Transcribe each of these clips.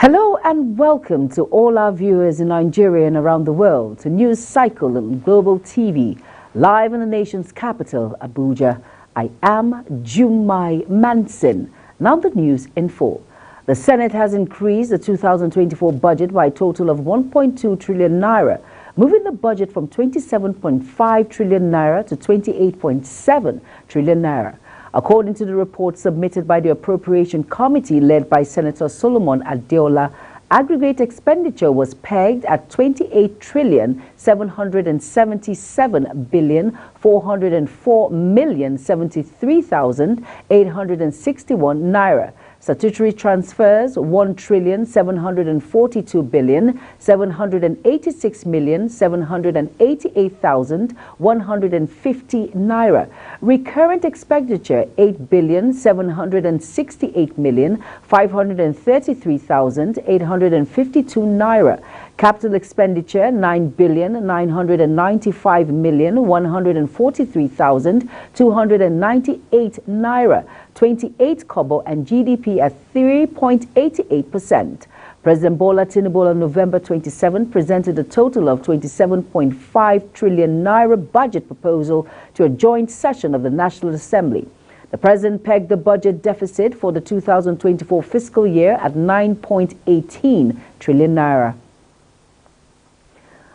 Hello and welcome to all our viewers in Nigeria and around the world to News Cycle on Global TV, live in the nation's capital, Abuja. I am Jumai Manson. Now the news in full. The Senate has increased the 2024 budget by a total of 1.2 trillion naira, moving the budget from 27.5 trillion naira to 28.7 trillion naira. According to the report submitted by the Appropriation Committee led by Senator Solomon Adeola, aggregate expenditure was pegged at 28,777,404,073,861 naira. Statutory transfers 1,742,786,788,150 naira. Recurrent expenditure 8,768,533,852 naira. Capital expenditure 9,995,143,298 naira, 28 kobo, and GDP at 3.88%. President Bola Tinubu on November 27 presented a total of 27.5 trillion naira budget proposal to a joint session of the National Assembly. The president pegged the budget deficit for the 2024 fiscal year at 9.18 trillion naira.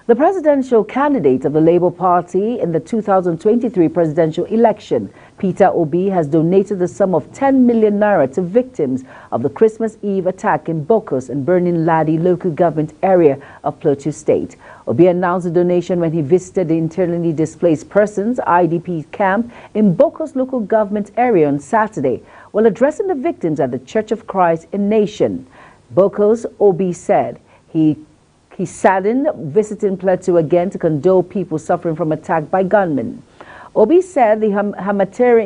The presidential candidate of the Labour Party in the 2023 presidential election, Peter Obi, has donated the sum of 10 million naira to victims of the Christmas Eve attack in Bokos and Birnin Ladi local government area of Plateau State. Obi announced the donation when he visited the internally displaced persons IDP camp in Bokos local government area on Saturday while addressing the victims at the Church of Christ in Nation. Bokos, Obi said he saddened visiting Plateau again to condole people suffering from attack by gunmen. Obi said the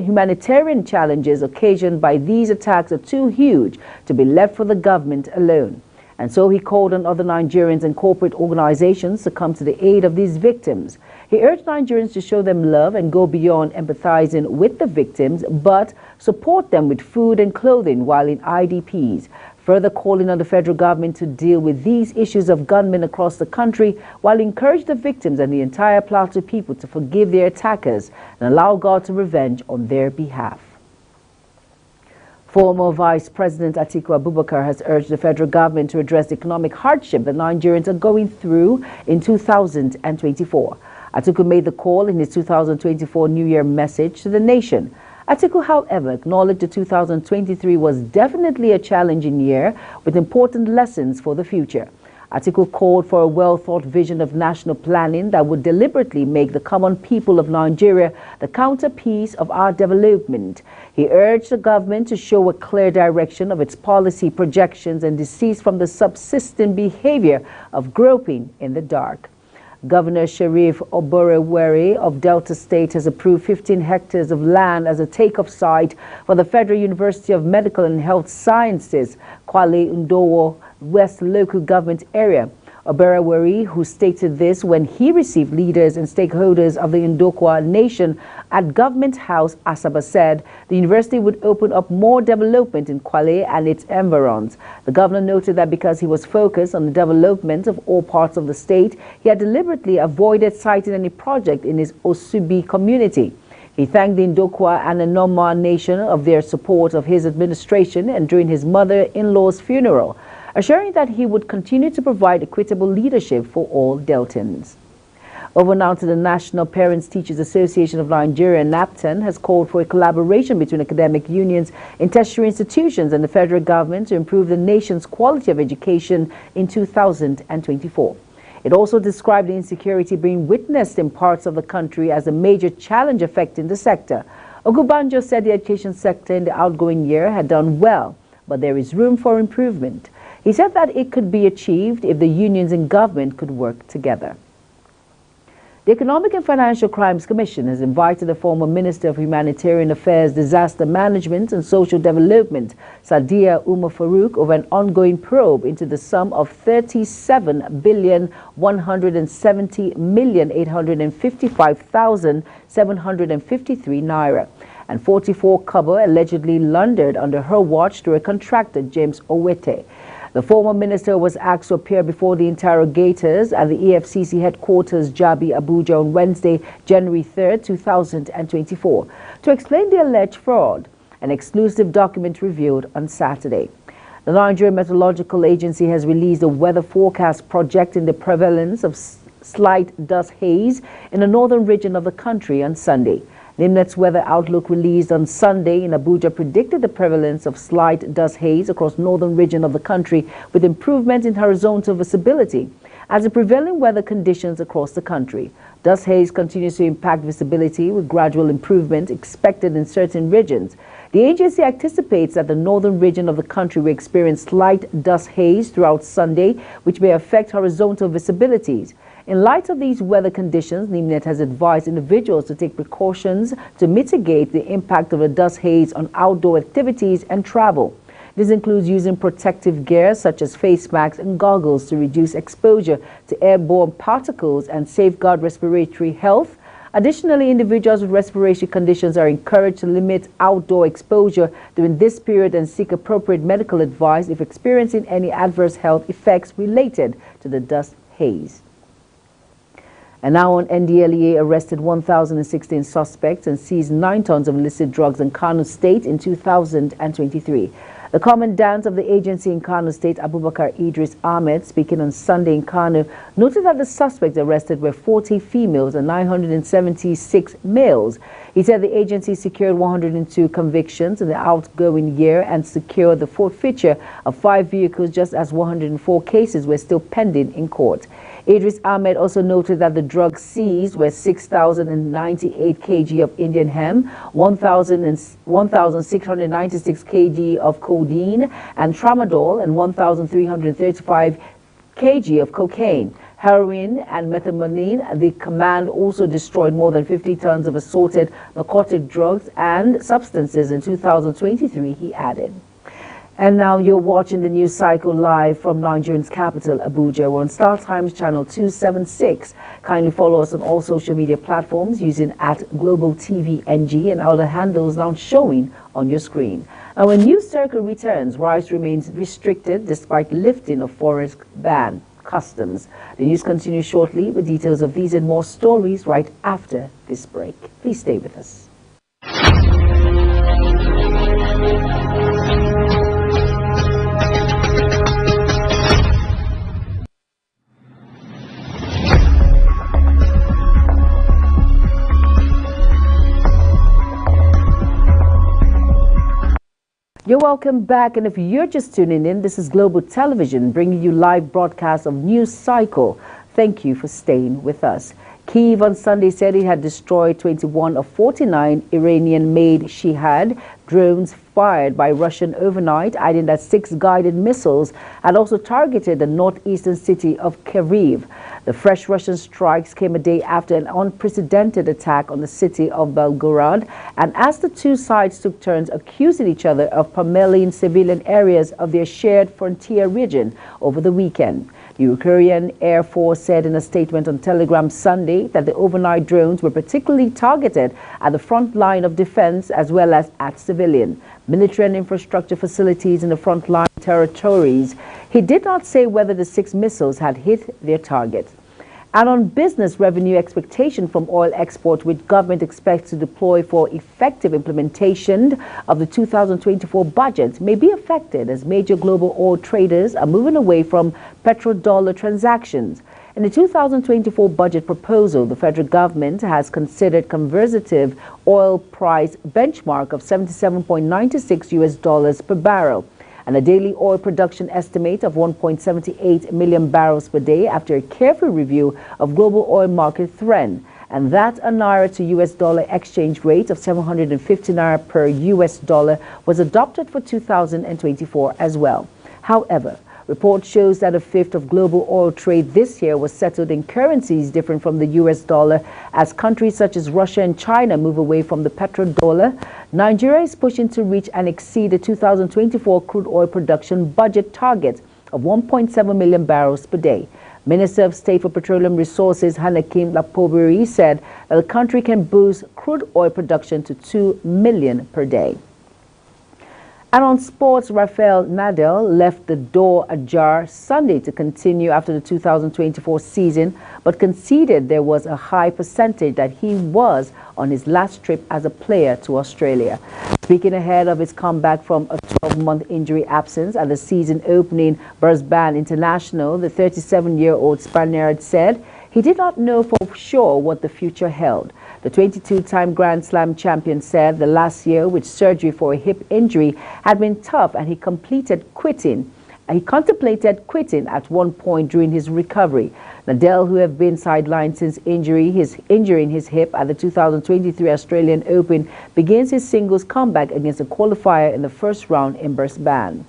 humanitarian challenges occasioned by these attacks are too huge to be left for the government alone. And so he called on other Nigerians and corporate organizations to come to the aid of these victims. He urged Nigerians to show them love and go beyond empathizing with the victims, but support them with food and clothing while in IDPs. Further calling on the federal government to deal with these issues of gunmen across the country while encourage the victims and the entire Plateau people to forgive their attackers and allow God to revenge on their behalf. Former Vice President Atiku Abubakar has urged the federal government to address the economic hardship that Nigerians are going through in 2024. Atiku made the call in his 2024 New Year message to the nation. Atiku, however, acknowledged the 2023 was definitely a challenging year with important lessons for the future. Atiku called for a well-thought vision of national planning that would deliberately make the common people of Nigeria the counterpiece of our development. He urged the government to show a clear direction of its policy projections and desist from the subsisting behavior of groping in the dark. Governor Sheriff Oborevwori of Delta State has approved 15 hectares of land as a take-off site for the Federal University of Medical and Health Sciences, Kwale Ndowo West local government area. Oborevwori, who stated this when he received leaders and stakeholders of the Ndokwa Nation at Government House, Asaba, said the university would open up more development in Kwale and its environs. The governor noted that because he was focused on the development of all parts of the state, he had deliberately avoided citing any project in his Osubi community. He thanked the Ndokwa and the Noma Nation of their support of his administration and during his mother-in-law's funeral, assuring that he would continue to provide equitable leadership for all Deltans. Over now to the National Parents Teachers Association of Nigeria, NAPTEN, has called for a collaboration between academic unions in tertiary institutions and the federal government to improve the nation's quality of education in 2024. It also described the insecurity being witnessed in parts of the country as a major challenge affecting the sector. Ogubanjo said the education sector in the outgoing year had done well, but there is room for improvement. He said that it could be achieved if the unions and government could work together. The Economic and Financial Crimes Commission has invited the former Minister of Humanitarian Affairs, Disaster Management and Social Development, Sadiya Umar Farouk, over an ongoing probe into the sum of 37,170,855,753 naira and 44 kobo allegedly laundered under her watch through a contractor, James Owete. The former minister was asked to appear before the interrogators at the EFCC headquarters, Jabi, Abuja, on Wednesday, January 3, 2024, to explain the alleged fraud, an exclusive document revealed on Saturday. The Nigerian Meteorological Agency has released a weather forecast projecting the prevalence of slight dust haze in the northern region of the country on Sunday. NIMNET's weather outlook released on Sunday in Abuja predicted the prevalence of slight dust haze across northern region of the country, with improvement in horizontal visibility as the prevailing weather conditions across the country. Dust haze continues to impact visibility, with gradual improvement expected in certain regions. The agency anticipates that the northern region of the country will experience slight dust haze throughout Sunday, which may affect horizontal visibilities. In light of these weather conditions, NIMNET has advised individuals to take precautions to mitigate the impact of the dust haze on outdoor activities and travel. This includes using protective gear such as face masks and goggles to reduce exposure to airborne particles and safeguard respiratory health. Additionally, individuals with respiratory conditions are encouraged to limit outdoor exposure during this period and seek appropriate medical advice if experiencing any adverse health effects related to the dust haze. And now on, NDLEA arrested 1,016 suspects and seized 9 tons of illicit drugs in Kano State in 2023. The commandant of the agency in Kano State, Abubakar Idris Ahmed, speaking on Sunday in Kano, noted that the suspects arrested were 40 females and 976 males. He said the agency secured 102 convictions in the outgoing year and secured the forfeiture of 5 vehicles, just as 104 cases were still pending in court. Idris Ahmed also noted that the drugs seized were 6,098 kg of Indian hemp, 1,696 kg of codeine and tramadol, and 1,335 kg of cocaine, heroin, and methamphetamine. The command also destroyed more than 50 tons of assorted narcotic drugs and substances in 2023, he added. And now you're watching the news cycle live from Nigeria's capital, Abuja. We're on Star Times channel 276. Kindly follow us on all social media platforms using @GlobalTVNG and other handles now showing on your screen. Now, when News Circle returns, rice remains restricted despite lifting of forest ban customs. The news continues shortly with details of these and more stories right after this break. Please stay with us. You're welcome back, and if you're just tuning in, this is Global Television bringing you live broadcasts of News Cycle. Thank you for staying with us. Kyiv on Sunday said it had destroyed 21 of 49 Iranian-made Shahed drones fired by Russian overnight, adding that 6 guided missiles had also targeted the northeastern city of Kyiv. The fresh Russian strikes came a day after an unprecedented attack on the city of Belgorod, and as the two sides took turns accusing each other of pummeling civilian areas of their shared frontier region over the weekend. The Ukrainian Air Force said in a statement on Telegram Sunday that the overnight drones were particularly targeted at the front line of defense as well as at civilian, military and infrastructure facilities in the frontline territories. He did not say whether the 6 missiles had hit their target. And on business, revenue expectation from oil export, which government expects to deploy for effective implementation of the 2024 budget, may be affected as major global oil traders are moving away from petrodollar transactions. In the 2024 budget proposal, the federal government has considered conservative oil price benchmark of $77.96 per barrel, and a daily oil production estimate of 1.78 million barrels per day after a careful review of global oil market trend, and that a naira to US dollar exchange rate of 750 naira per US dollar was adopted for 2024 as well. However, report shows that a fifth of global oil trade this year was settled in currencies different from the US dollar, as countries such as Russia and China move away from the petrodollar. Nigeria is pushing to reach and exceed the 2024 crude oil production budget target of 1.7 million barrels per day. Minister of State for Petroleum Resources Hanakim Lapobiri said that the country can boost crude oil production to 2 million per day. And on sports, Rafael Nadal left the door ajar Sunday to continue after the 2024 season, but conceded there was a high percentage that he was on his last trip as a player to Australia. Speaking ahead of his comeback from a 12-month injury absence at the season opening Brisbane International, the 37-year-old Spaniard said he did not know for sure what the future held. The 22-time Grand Slam champion said the last year with surgery for a hip injury had been tough and he contemplated quitting at one point during his recovery. Nadal, who have been sidelined since injuring his hip at the 2023 Australian Open, begins his singles comeback against a qualifier in the first round in Brisbane.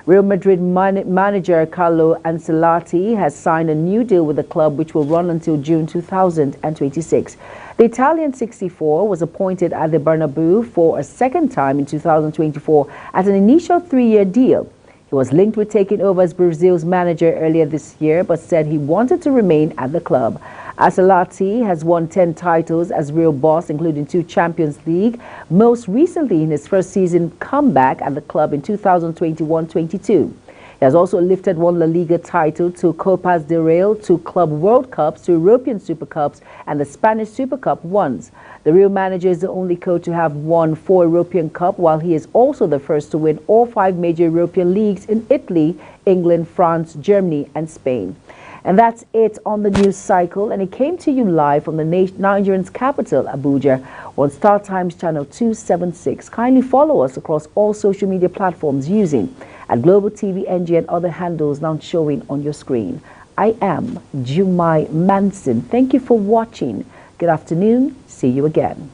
Real Madrid manager Carlo Ancelotti has signed a new deal with the club which will run until June 2026. The Italian 64 was appointed at the Bernabeu for a second time in 2024 as an initial 3-year deal. He was linked with taking over as Brazil's manager earlier this year, but said he wanted to remain at the club. Ancelotti has won 10 titles as Real boss, including 2 Champions League, most recently in his first season comeback at the club in 2021-22. He has also lifted 1 La Liga title, 2 Copas del Rey, 2 Club World Cups, 2 European Super Cups, and the Spanish Super Cup once. The Real manager is the only coach to have won 4 European Cups, while he is also the first to win all 5 major European leagues in Italy, England, France, Germany, and Spain. And that's it on the news cycle, and it came to you live from the Nigerian's capital, Abuja, on Star Times channel 276. Kindly follow us across all social media platforms using at Global TV NG and other handles now showing on your screen. I am Jumai Manson. Thank you for watching. Good afternoon. See you again.